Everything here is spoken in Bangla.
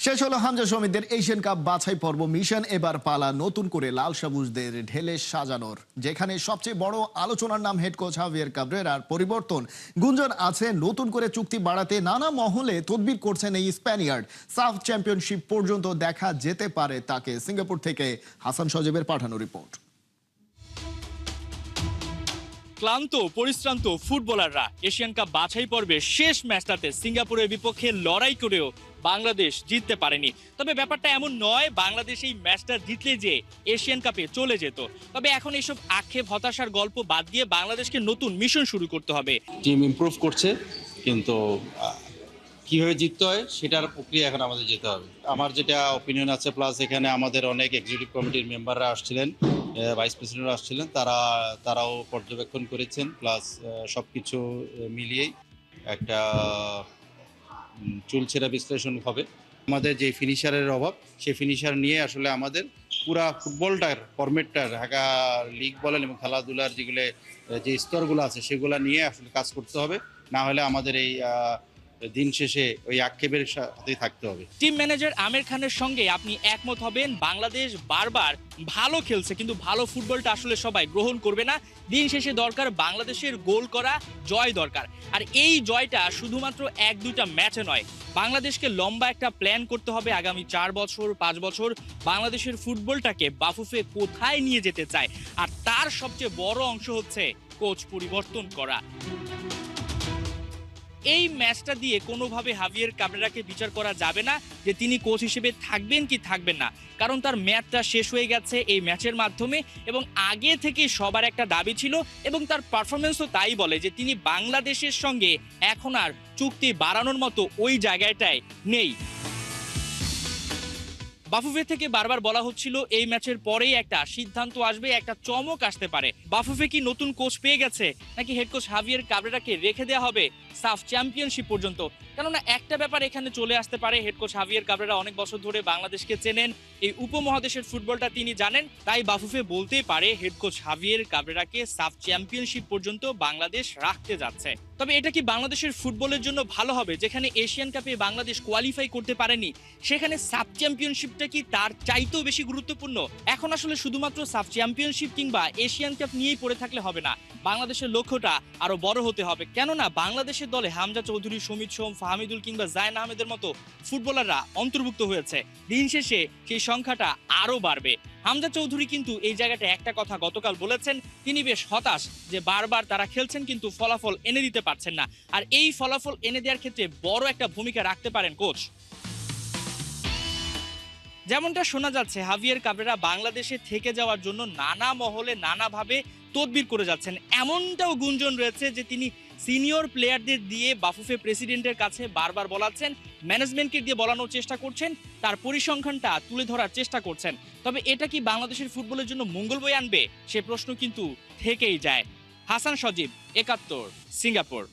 শেষ হলো হামজা সমিতির এশিয়ান কাপ বাছাই পর্ব মিশন। এবার পালা নতুন করে লাল সবুজদের ঢেলে সাজানোর, যেখানে সবচেয়ে বড় আলোচনার নাম হেড কোচ হাভিয়ের কাবরেরার পরিবর্তন। গুঞ্জন আছে নতুন করে চুক্তি বাড়াতে নানা মহলে তদবির করছেন এই স্প্যানিয়ার্ড। সাফ চ্যাম্পিয়নশিপ পর্যন্ত দেখা যেতে পারে তাকে। সিঙ্গাপুর থেকে হাসান সজীবের পাঠানো রিপোর্ট। ক্লান্ত পরিশ্রান্ত ফুটবলাররা এশিয়ান কাপ বাছাই পর্বে শেষ ম্যাচটাতে সিঙ্গাপুরের বিপক্ষে লড়াই করেও বাংলাদেশ জিততে পারেনি। তবে ব্যাপারটা এমন নয় বাংলাদেশ এই ম্যাচটা জিতলে যে এশিয়ান কাপে চলে যেত। তবে এখন এসব আক্ষেপ হতাশার গল্প বাদ দিয়ে বাংলাদেশকে নতুন মিশন শুরু করতে হবে। টিম ইমপ্রুভ করছে, কিন্তু কিভাবে জিততে হয় সেটার প্রক্রিয়া এখন আমাদের যেতে হবে। আমার যেটা অপিনিয়ন আছে, প্লাস এখানে আমাদের অনেক এক্সিকিউটিভ কমিটির মেম্বাররা আসছিলেন, ভাইস প্রেসিডেন্টরা আসছিলেন, তারাও পর্যবেক্ষণ করেছেন। প্লাস সবকিছু মিলিয়েই একটা চুলচেরা বিশ্লেষণ হবে। আমাদের যে ফিনিশারের অভাব, সেই ফিনিশার নিয়ে আসলে আমাদের পুরা ফুটবলটার ফরম্যাটটা, ঢাকা লিগ বলেন এবং খেলাধুলার যেগুলো যে স্তরগুলো আছে সেগুলো নিয়ে আসলে কাজ করতে হবে। না হলে আমাদের এই দিন শেষে ওই আক্ষেপের সাথে থাকতে হবে। টিম ম্যানেজার আমির খানের সঙ্গে আপনি একমত হবেন, বাংলাদেশ বারবার ভালো খেলছে কিন্তু ভালো ফুটবলটা আসলে সবাই গ্রহণ করবে না। দিন শেষে দরকার বাংলাদেশের গোল করা, জয় দরকার। আর এই জয়টা শুধুমাত্র 1-2টা ম্যাচে নয়, বাংলাদেশকে লম্বা একটা প্ল্যান করতে হবে। আগামী 4 বছর 5 বছর বাংলাদেশের ফুটবলটাকে বাফুফে কোথায় নিয়ে যেতে চায়, আর তার সবচেয়ে বড় অংশ হচ্ছে কোচ পরিবর্তন করা। এই ম্যাচটা দিয়ে কোনোভাবে হাভিয়ের কাবরেরাকে বিচার করা যাবে না যে তিনি কোচ হিসেবে থাকবেন কি থাকবেন না, কারণ তার ম্যাচটা শেষ হয়ে গেছে এই ম্যাচের মাধ্যমে এবং আগে থেকে সবার একটা দাবি ছিল এবং তার পারফরমেন্সও তাই বলে যে তিনি বাংলাদেশের সঙ্গে এখন আর চুক্তি বাড়ানোর মতো ওই জায়গাটায় নেই। বাফুফে থেকে বারবার বলা হচ্ছিল এই ম্যাচের পরেই একটা সিদ্ধান্ত আসবে, একটা চমক আসতে পারে। বাফুফে কি নতুন কোচ পেয়ে গেছে, নাকি হেড কোচ হাভিয়ের কাবরেরাকে রেখে দেওয়া হবে সাফ চ্যাম্পিয়নশিপ পর্যন্ত? কেননা একটা ব্যাপার এখানে চলে আসতে পারে, হেড কোচ হাভিয়ের কাবরেরা অনেক বছর ধরে বাংলাদেশকে চেনেন, এই উপমহাদেশের ফুটবলটা তিনি জানেন, তাই বাফুফে বলতেই পারে হেড কোচ হাভিয়ের কাবরেরাকে সাফ চ্যাম্পিয়নশিপ পর্যন্ত বাংলাদেশ রাখতে যাচ্ছে। তবে এটা কি বাংলাদেশের ফুটবলের জন্য ভালো হবে? যেখানে এশিয়ান কাপে বাংলাদেশ কোয়ালিফাই করতে পারেনি, সেখানে সাফ চ্যাম্পিয়নশিপটা কি তার চাইতেও বেশি গুরুত্বপূর্ণ? এখন আসলে শুধুমাত্র সাফ চ্যাম্পিয়নশিপ কিংবা এশিয়ান কাপ নিয়েই পড়ে থাকলে হবে না, বাংলাদেশের লক্ষ্যটা আরো বড় হতে হবে। কেননা বাংলাদেশের দলে হামজা চৌধুরী, সমিত সোম, ফাহমিদুল কিংবা জায়ন আহমেদের মতো ফুটবলাররা অন্তর্ভুক্ত হয়েছে। দিন শেষে সেই সংখ্যাটা আরো বাড়বে। হামজা চৌধুরী কিন্তু এই জায়গাটা একটা কথা গতকাল বলেছেন, তিনি বেশ হতাশ যে বারবার তারা খেলছেন কিন্তু ফলাফল এনে দিতে পারছেন না, আর এই ফলাফল এনে দেওয়ার ক্ষেত্রে বড় একটা ভূমিকা রাখতে পারেন কোচ। যেমনটা শোনা যাচ্ছে হাভিয়ের কাবরেরা বাংলাদেশে থেকে যাওয়ার জন্য নানা মহলে নানাভাবে তদবির করে যাচ্ছেন। এমনটাও গুঞ্জন রয়েছে যে তিনি সিনিয়র প্লেয়ারদের দিয়ে বাফুফে প্রেসিডেন্টের কাছে বারবার বলাচ্ছেন, ম্যানেজমেন্টকে দিয়ে বলানোর চেষ্টা করছেন, তার পরিসংখ্যানটা তুলে ধরার চেষ্টা করছেন। তবে এটা কি বাংলাদেশের ফুটবলের জন্য মঙ্গল বয়ে আনবে, সে প্রশ্ন কিন্তু থেকেই যায়। হাসান সজীব, ৭১, সিঙ্গাপুর।